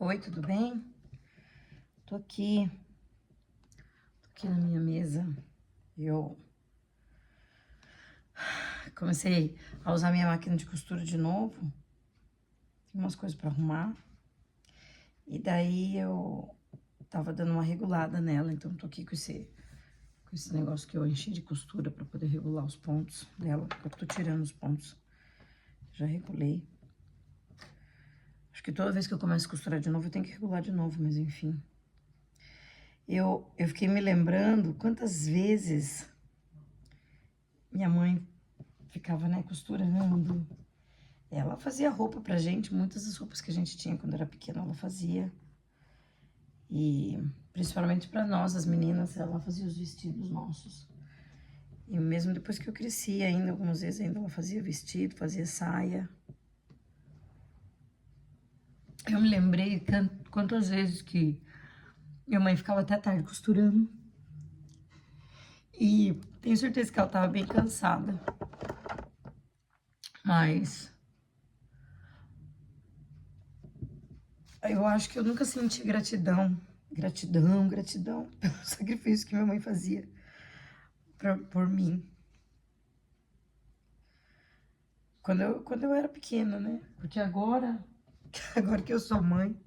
Oi, tudo bem? Tô aqui na minha mesa. Eu comecei a usar minha máquina de costura de novo. Tem umas coisas pra arrumar. E daí eu tava dando uma regulada nela, então tô aqui com esse negócio que eu enchi de costura pra poder regular os pontos dela. Eu tô tirando os pontos. Já regulei. Acho que toda vez que eu começo a costurar de novo, eu tenho que regular de novo, mas enfim. Eu fiquei me lembrando quantas vezes minha mãe ficava, né, costurando. Ela fazia roupa pra gente, muitas das roupas que a gente tinha quando era pequena, ela fazia. E principalmente pra nós, as meninas, ela fazia os vestidos nossos. E mesmo depois que eu cresci ainda, algumas vezes ainda ela fazia vestido, fazia saia. Eu me lembrei quantas vezes que minha mãe ficava até tarde costurando. E tenho certeza que ela tava bem cansada. Mas eu acho que eu nunca senti gratidão pelo sacrifício que minha mãe fazia por mim. Quando eu era pequena, né? Porque agora que eu sou mãe,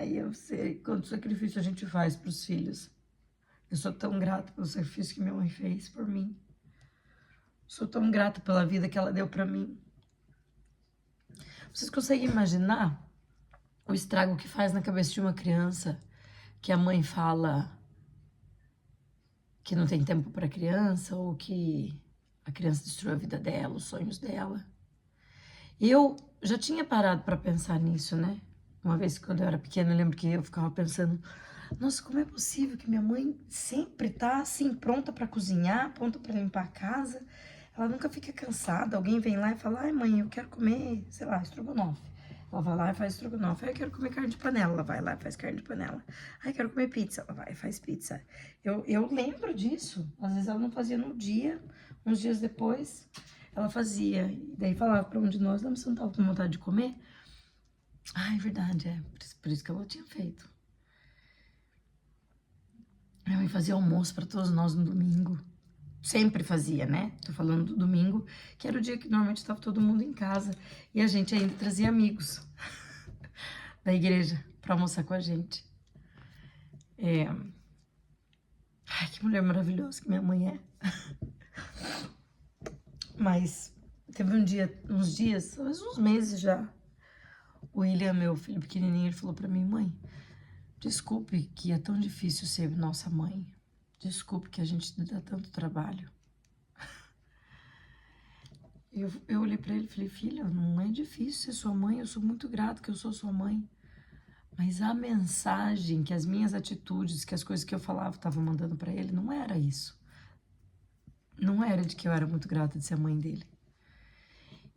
eu sei quanto sacrifício a gente faz pros filhos. Eu sou tão grata pelo sacrifício que minha mãe fez por mim. Sou tão grata pela vida que ela deu pra mim. Vocês conseguem imaginar o estrago que faz na cabeça de uma criança que a mãe fala que não tem tempo pra criança ou que a criança destruiu a vida dela, os sonhos dela? Eu já tinha parado pra pensar nisso, né? Uma vez, quando eu era pequena, eu lembro que eu ficava pensando, nossa, como é possível que minha mãe sempre tá assim, pronta pra cozinhar, pronta pra limpar a casa? Ela nunca fica cansada. Alguém vem lá e fala, ai mãe, eu quero comer, sei lá, estrogonofe. Ela vai lá e faz estrogonofe. Ai, eu quero comer carne de panela. Ela vai lá e faz carne de panela. Ai, eu quero comer pizza. Ela vai e faz pizza. Eu lembro disso. Às vezes ela não fazia no dia, uns dias depois ela fazia. E daí falava pra um de nós, não, você não tava com vontade de comer? Ah, é verdade, é. Por isso que ela tinha feito. Minha mãe fazia almoço pra todos nós no domingo. Sempre fazia, né? Tô falando do domingo, que era o dia que normalmente estava todo mundo em casa. E a gente ainda trazia amigos da igreja pra almoçar com a gente. Ai, que mulher maravilhosa que minha mãe é. Mas teve uns dias, talvez uns meses já, o William, meu filho pequenininho, ele falou pra mim, mãe, desculpe que é tão difícil ser nossa mãe. Desculpe que a gente dá tanto trabalho. Eu olhei pra ele e falei, filho, não é difícil ser sua mãe, eu sou muito grato que eu sou sua mãe. Mas a mensagem, que as minhas atitudes, que as coisas que eu falava estavam mandando pra ele, não era isso. Não era de que eu era muito grata de ser a mãe dele.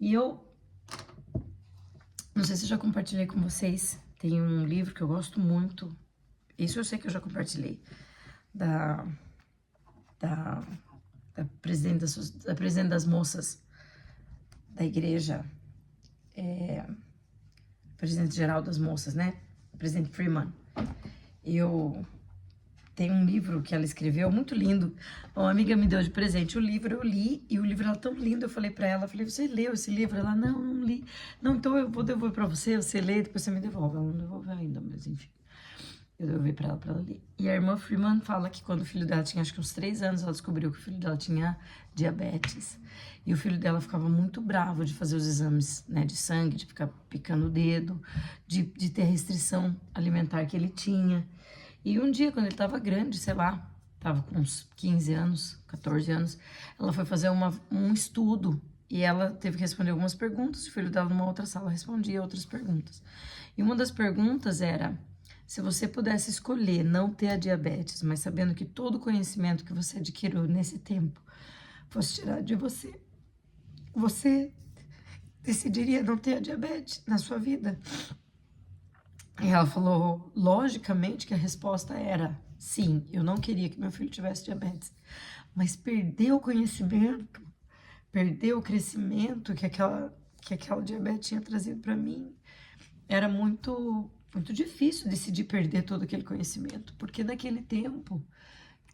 E eu, não sei se eu já compartilhei com vocês, tem um livro que eu gosto muito, isso eu sei que eu já compartilhei, da presidente das moças da igreja, presidente geral das moças, né? Presidente Freeman. Eu tenho um livro que ela escreveu, muito lindo. Uma amiga me deu de presente o livro, eu li, e o livro era tão lindo, eu falei pra ela, você leu esse livro? Ela, não li. Não, então eu vou devolver pra você lê, depois você me devolve. Ela não devolveu ainda, mas enfim. Eu devolvi pra ela ler. E a irmã Freeman fala que quando o filho dela tinha, acho que uns 3 anos, ela descobriu que o filho dela tinha diabetes. E o filho dela ficava muito bravo de fazer os exames, né, de sangue, de ficar picando o dedo, de ter restrição alimentar que ele tinha. E um dia, quando ele tava grande, sei lá, tava com uns 15 anos, 14 anos, ela foi fazer um estudo e ela teve que responder algumas perguntas. O filho dela, numa outra sala, respondia outras perguntas. E uma das perguntas era, se você pudesse escolher não ter a diabetes, mas sabendo que todo o conhecimento que você adquiriu nesse tempo fosse tirado de você, você decidiria não ter a diabetes na sua vida? E ela falou, logicamente, que a resposta era sim, eu não queria que meu filho tivesse diabetes. Mas perder o conhecimento, perder o crescimento que aquela diabetes tinha trazido para mim, era muito muito difícil decidir perder todo aquele conhecimento, porque naquele tempo,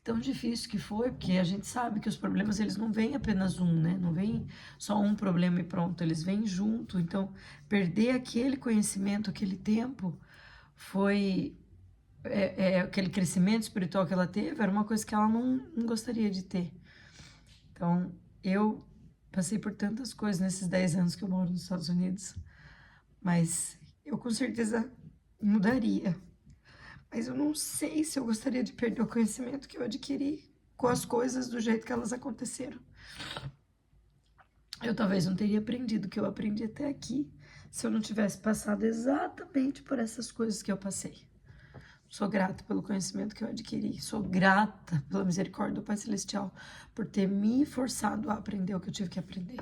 tão difícil que foi, porque a gente sabe que os problemas, eles não vêm apenas um, né? Não vem só um problema e pronto, eles vêm junto. Então, perder aquele conhecimento, aquele tempo, foi... aquele crescimento espiritual que ela teve, era uma coisa que ela não gostaria de ter. Então, eu passei por tantas coisas nesses 10 anos que eu moro nos Estados Unidos, mas eu com certeza mudaria. Mas eu não sei se eu gostaria de perder o conhecimento que eu adquiri com as coisas do jeito que elas aconteceram. Eu talvez não teria aprendido o que eu aprendi até aqui se eu não tivesse passado exatamente por essas coisas que eu passei. Sou grata pelo conhecimento que eu adquiri. Sou grata pela misericórdia do Pai Celestial por ter me forçado a aprender o que eu tive que aprender.